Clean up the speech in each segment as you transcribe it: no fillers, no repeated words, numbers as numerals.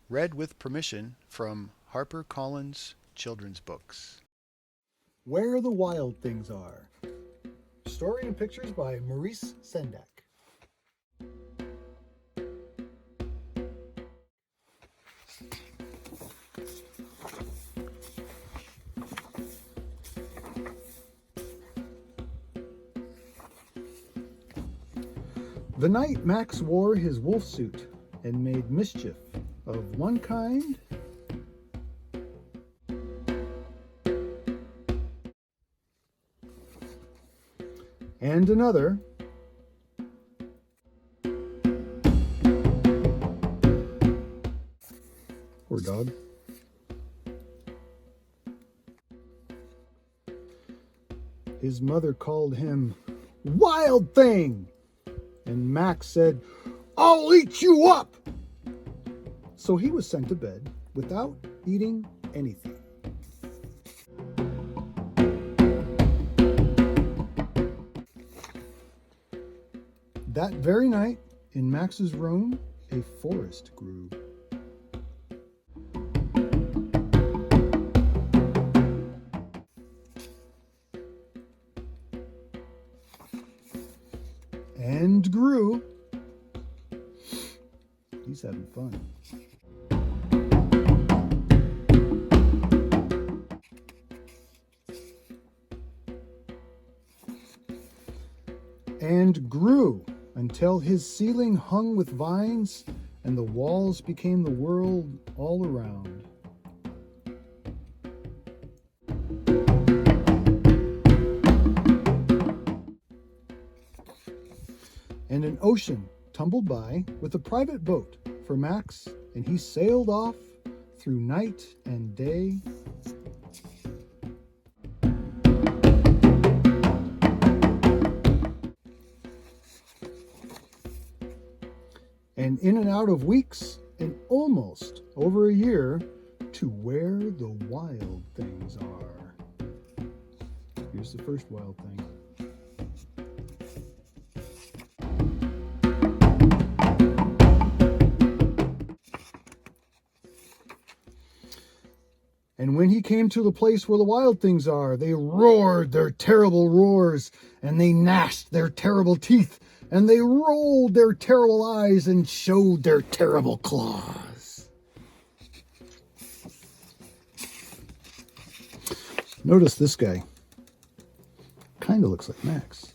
Read with permission from HarperCollins Children's Books. Where the Wild Things Are. Story and pictures by Maurice Sendak. The night Max wore his wolf suit and made mischief of one kind and another, poor dog, his mother called him Wild Thing, and Max said, "I'll eat you up!" So he was sent to bed without eating anything. That very night, in Max's room, a forest grew. And grew. He's having fun. And grew until his ceiling hung with vines and the walls became the world all around. And an ocean tumbled by with a private boat for Max, and he sailed off through night and day. And in and out of weeks, and almost over a year, to where the wild things are. Here's the first wild thing. And when he came to the place where the wild things are, they roared their terrible roars, and they gnashed their terrible teeth, and they rolled their terrible eyes and showed their terrible claws. Notice this guy. Kind of looks like Max.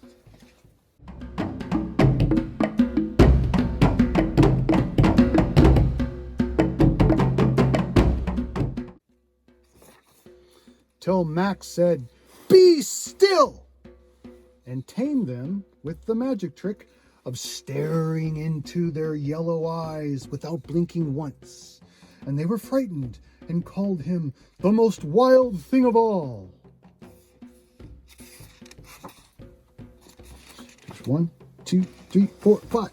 Till Max said, "Be still!" and tamed them with the magic trick of staring into their yellow eyes without blinking once. And they were frightened and called him the most wild thing of all. There's 1, 2, 3, 4, 5.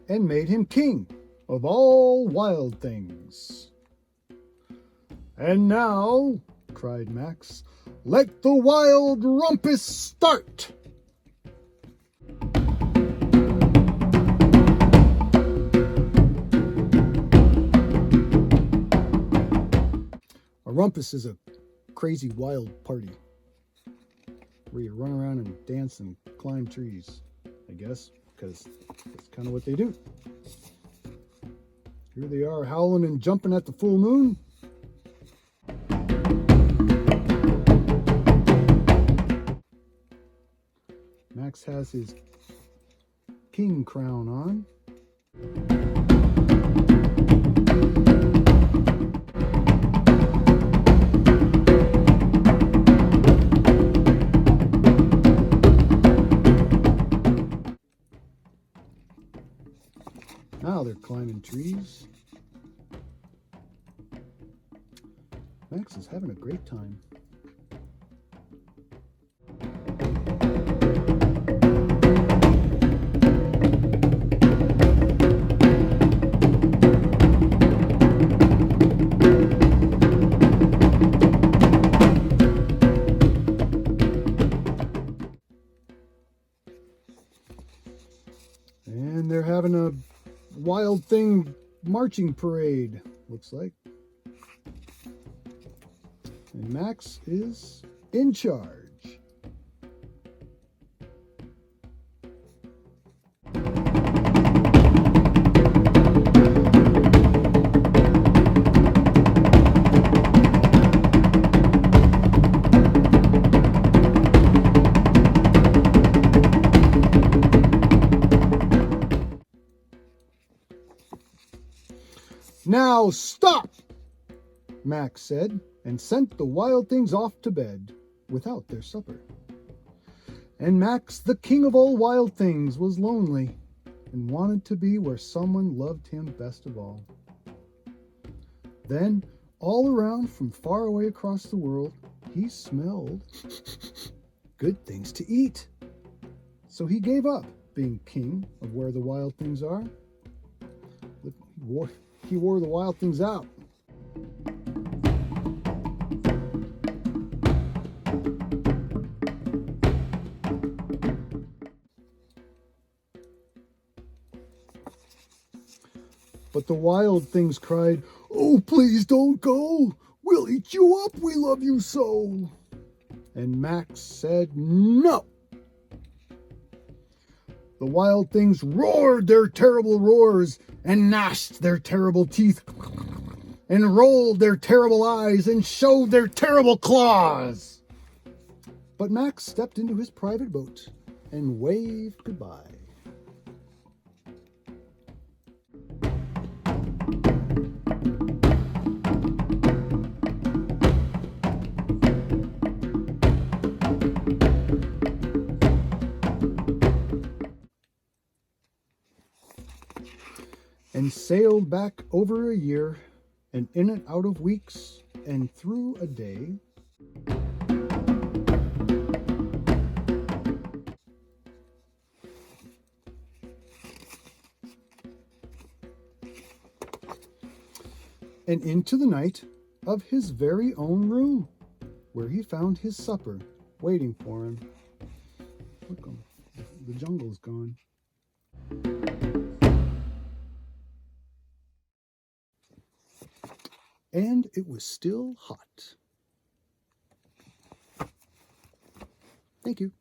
And made him king of all wild things. "And now," cried Max, "let the wild rumpus start!" A rumpus is a crazy wild party where you run around and dance and climb trees, I guess, because that's kind of what they do. Here they are howling and jumping at the full moon. Max has his king crown on. Now they're climbing trees. Max is having a great time. wild thing marching parade, looks like. And Max is in charge. Now stop, Max said, and sent the wild things off to bed without their supper. And Max, the king of all wild things, was lonely and wanted to be where someone loved him best of all. Then, all around from far away across the world, he smelled good things to eat. So he gave up being king of where the wild things are. He wore the wild things out. But the wild things cried, "Oh, please don't go. We'll eat you up. We love you so." And Max said, "No." The wild things roared their terrible roars and gnashed their terrible teeth and rolled their terrible eyes and showed their terrible claws. But Max stepped into his private boat and waved goodbye. And sailed back over a year, and in and out of weeks, and through a day. And into the night of his very own room, where he found his supper waiting for him. Look, the jungle's gone. And it was still hot. Thank you.